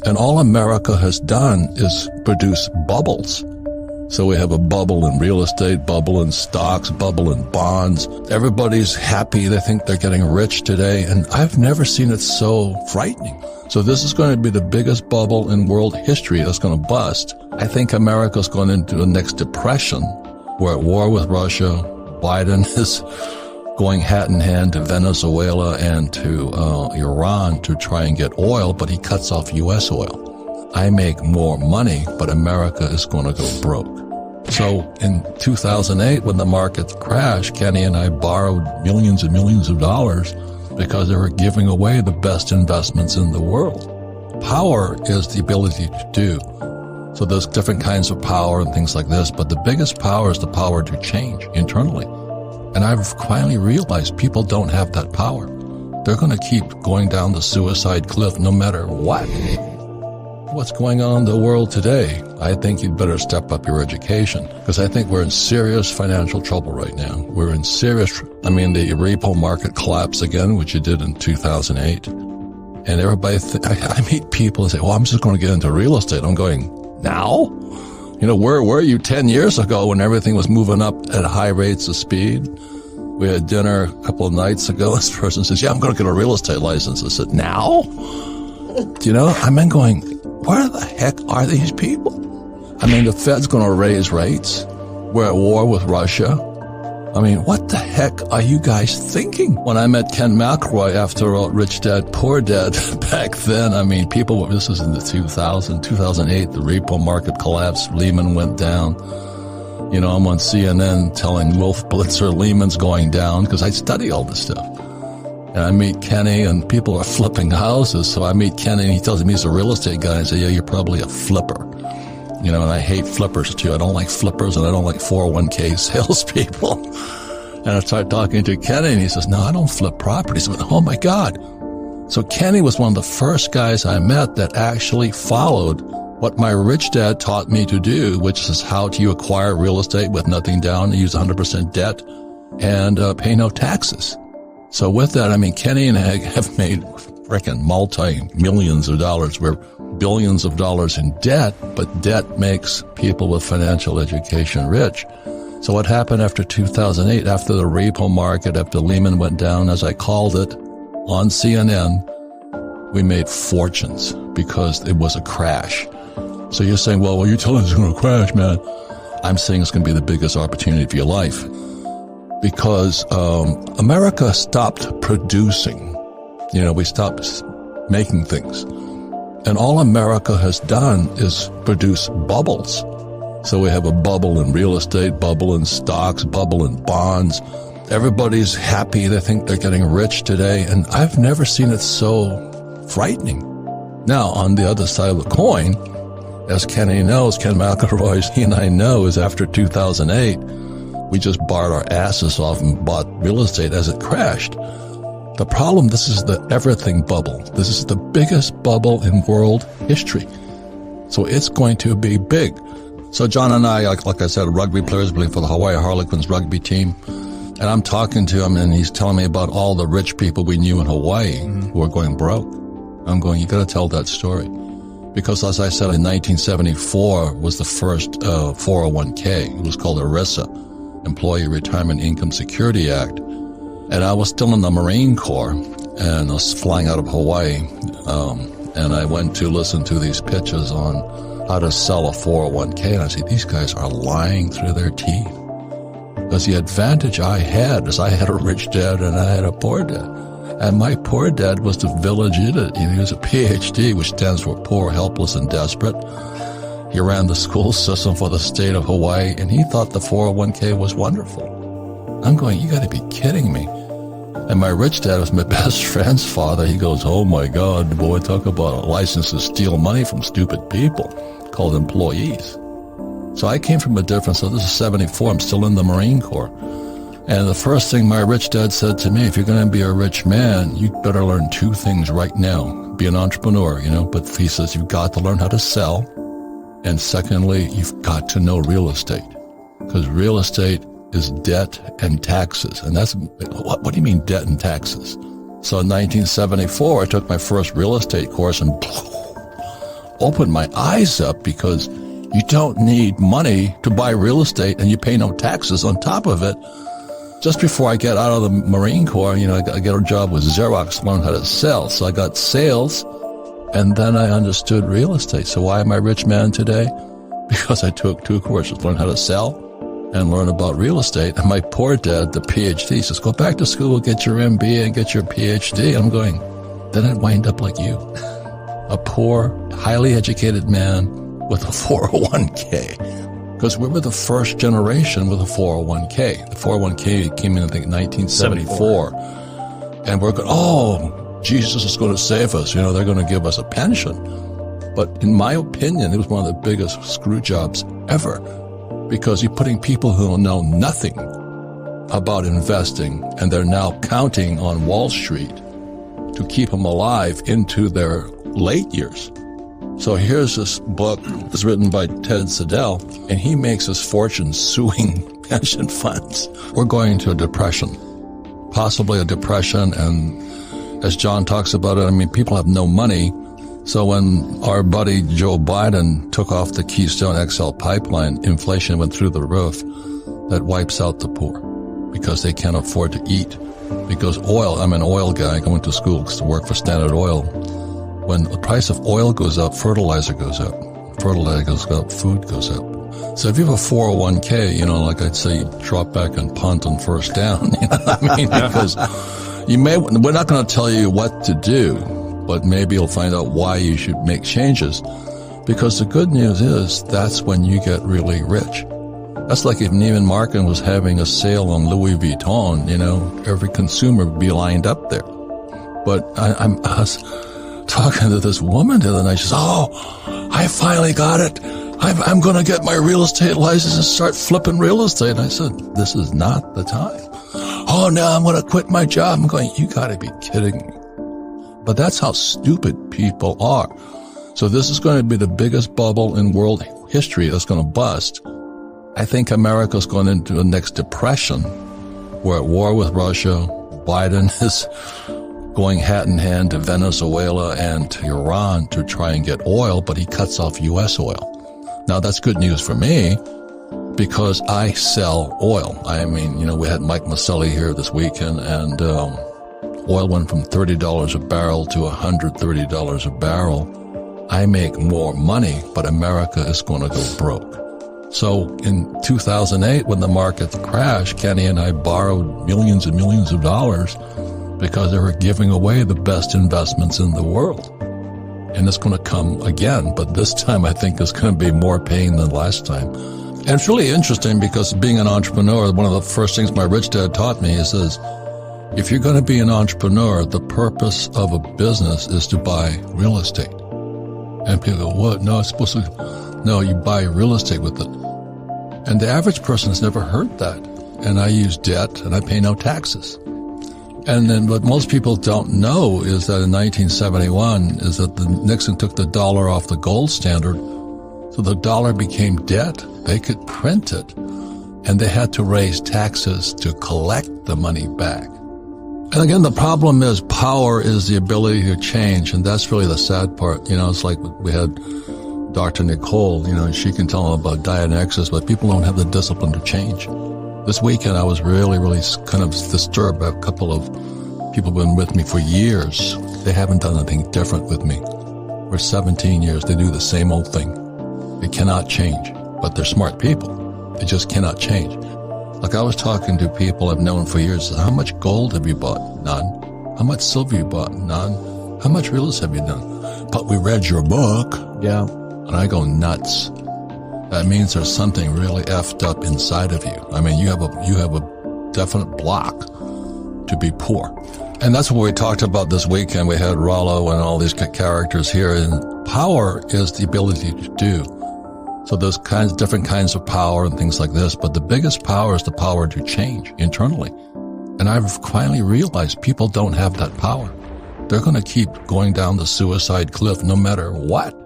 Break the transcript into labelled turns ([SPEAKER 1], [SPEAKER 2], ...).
[SPEAKER 1] And all America has done is produce bubbles. So we have a bubble in real estate, bubble in stocks, bubble in bonds. Everybody's happy. They think they're getting rich today. And I've never seen it so frightening. So this is going to be the biggest bubble in world history that's going to bust. I think America's going into the next depression. We're at war with Russia. Biden is going hat in hand to Venezuela and to Iran to try and get oil, but he cuts off U.S. oil. I make more money, but America is going to go broke. So in 2008, when the market crashed, Kenny and I borrowed millions and millions of dollars because they were giving away the best investments in the world. Power is the ability to do. So there's different kinds of power and things like this, but the biggest power is the power to change internally. And I've finally realized people don't have that power. They're going to keep going down the suicide cliff no matter what. What's going on in the world today? I think you'd better step up your education, because I think we're in serious financial trouble right now. We're in serious, the repo market collapsed again, which it did in 2008. And everybody, I meet people and say, well, I'm just going to get into real estate. I'm going, now? Where were you 10 years ago when everything was moving up at high rates of speed? We had dinner a couple of nights ago. This person says, yeah, I'm going to get a real estate license. I said, now? I'm then going, where the heck are these people? The Fed's going to raise rates. We're at war with Russia. What the heck are you guys thinking? When I met Ken McElroy after Rich Dad, Poor Dad back then, people were, this was in the 2008, the repo market collapsed, Lehman went down. I'm on CNN telling Wolf Blitzer Lehman's going down because I study all this stuff. And I meet Kenny and people are flipping houses. So I meet Kenny and he tells me he's a real estate guy. I say, yeah, you're probably a flipper. And I hate flippers too. I don't like flippers and I don't like 401k salespeople. And I start talking to Kenny and he says, no, I don't flip properties. I went, oh my God. So Kenny was one of the first guys I met that actually followed what my rich dad taught me to do, which is how do you acquire real estate with nothing down, use 100% debt, and pay no taxes. So with that, Kenny and I have made freaking multi-millions of dollars. We're billions of dollars in debt, but debt makes people with financial education rich. So what happened after 2008, after the repo market, after Lehman went down, as I called it, on CNN, we made fortunes because it was a crash. So you're saying, well, you're telling us it's going to crash, man. I'm saying it's going to be the biggest opportunity of your life. Because America stopped producing. We stopped making things. And all America has done is produce bubbles. So we have a bubble in real estate, bubble in stocks, bubble in bonds. Everybody's happy. They think they're getting rich today. And I've never seen it so frightening. Now, on the other side of the coin, as Kenny knows, Ken McElroy, he and I know, is after 2008, we just borrowed our asses off and bought real estate as it crashed. The problem, this is the everything bubble. This is the biggest bubble in world history. So it's going to be big. So John and I, like I said, rugby players, for the Hawaii Harlequins rugby team. And I'm talking to him and he's telling me about all the rich people we knew in Hawaii who were going broke. I'm going, you got to tell that story. Because as I said, in 1974 was the first 401k. It was called ERISA, Employee Retirement Income Security Act. And I was still in the Marine Corps, and I was flying out of Hawaii, and I went to listen to these pitches on how to sell a 401k, and I see these guys are lying through their teeth. Because the advantage I had is I had a rich dad and I had a poor dad. And my poor dad was the village idiot. He was a PhD, which stands for Poor, Helpless, and Desperate. He ran the school system for the state of Hawaii, and he thought the 401k was wonderful. I'm going, you got to be kidding me. And my rich dad was my best friend's father. He goes, oh my God, boy, talk about a license to steal money from stupid people called employees. So I came from a different, so this is 74, I'm still in the Marine Corps. And the first thing my rich dad said to me, if you're going to be a rich man, you better learn two things right now. Be an entrepreneur, but he says you've got to learn how to sell. And secondly, you've got to know real estate. Because real estate is debt and taxes. And that's, what do you mean debt and taxes? So in 1974, I took my first real estate course and opened my eyes up, because you don't need money to buy real estate and you pay no taxes on top of it. Just before I get out of the Marine Corps, I get a job with Xerox, learn how to sell. So I got sales, and then I understood real estate. So why am I a rich man today? Because I took 2 courses, learn how to sell and learn about real estate. And my poor dad, the PhD, says, go back to school, get your MBA and get your PhD. I'm going, then I'd wind up like you. A poor, highly educated man with a 401k. Because we were the first generation with a 401k. The 401k came in, I think, 1974. And we're going, oh, Jesus is going to save us. They're going to give us a pension. But in my opinion, it was one of the biggest screw jobs ever, because you're putting people who know nothing about investing, and they're now counting on Wall Street to keep them alive into their late years. So here's this book that's written by Ted Siddell, and he makes his fortune suing pension funds. We're going into a depression, possibly a depression, and as John talks about it, people have no money. So when our buddy Joe Biden took off the Keystone XL pipeline, inflation went through the roof. That wipes out the poor because they can't afford to eat. Because oil, I'm an oil guy, going to school to work for Standard Oil. When the price of oil goes up, fertilizer goes up. Fertilizer goes up, food goes up. So if you have a 401k, like I'd say, drop back and punt on first down. Because we're not going to tell you what to do, but maybe you'll find out why you should make changes. Because the good news is that's when you get really rich. That's like if Neiman Marcus was having a sale on Louis Vuitton, every consumer would be lined up there. But I was talking to this woman the other night. She says, oh, I finally got it. I'm going to get my real estate license and start flipping real estate. And I said, this is not the time. Oh, no, I'm going to quit my job. I'm going, you got to be kidding me. But that's how stupid people are. So this is going to be the biggest bubble in world history that's going to bust. I think America's going into the next depression. We're at war with Russia. Biden is going hat in hand to Venezuela and to Iran to try and get oil, but he cuts off U.S. oil. Now, that's good news for me because I sell oil. We had Mike Maselli here this weekend, and oil went from $30 a barrel to $130 a barrel. I make more money, but America is going to go broke. So in 2008, when the market crashed, Kenny and I borrowed millions and millions of dollars because they were giving away the best investments in the world. And it's going to come again, but this time I think it's going to be more pain than last time. And it's really interesting because being an entrepreneur, one of the first things my rich dad taught me is this: if you're going to be an entrepreneur, the purpose of a business is to buy real estate. And people go, what? No, it's supposed to... No, you buy real estate with it. And the average person has never heard that. And I use debt and I pay no taxes. And then what most people don't know is that in 1971 is that Nixon took the dollar off the gold standard. So the dollar became debt. They could print it. And they had to raise taxes to collect the money back. And again, the problem is power is the ability to change. And that's really the sad part. It's like we had Dr. Nicole, and she can tell them about diet and exercise, but people don't have the discipline to change. This weekend, I was really, really kind of disturbed by a couple of people who've been with me for years. They haven't done anything different with me. For 17 years, they do the same old thing. They cannot change, but they're smart people. They just cannot change. Like I was talking to people I've known for years. How much gold have you bought? None. How much silver you bought? None. How much real estate have you done? But we read your book. Yeah. And I go nuts. That means there's something really effed up inside of you. You have a definite block to be poor. And that's what we talked about this weekend. We had Rollo and all these characters here. And power is the ability to do. So there's different kinds of power and things like this. But the biggest power is the power to change internally. And I've finally realized people don't have that power. They're going to keep going down the suicide cliff no matter what.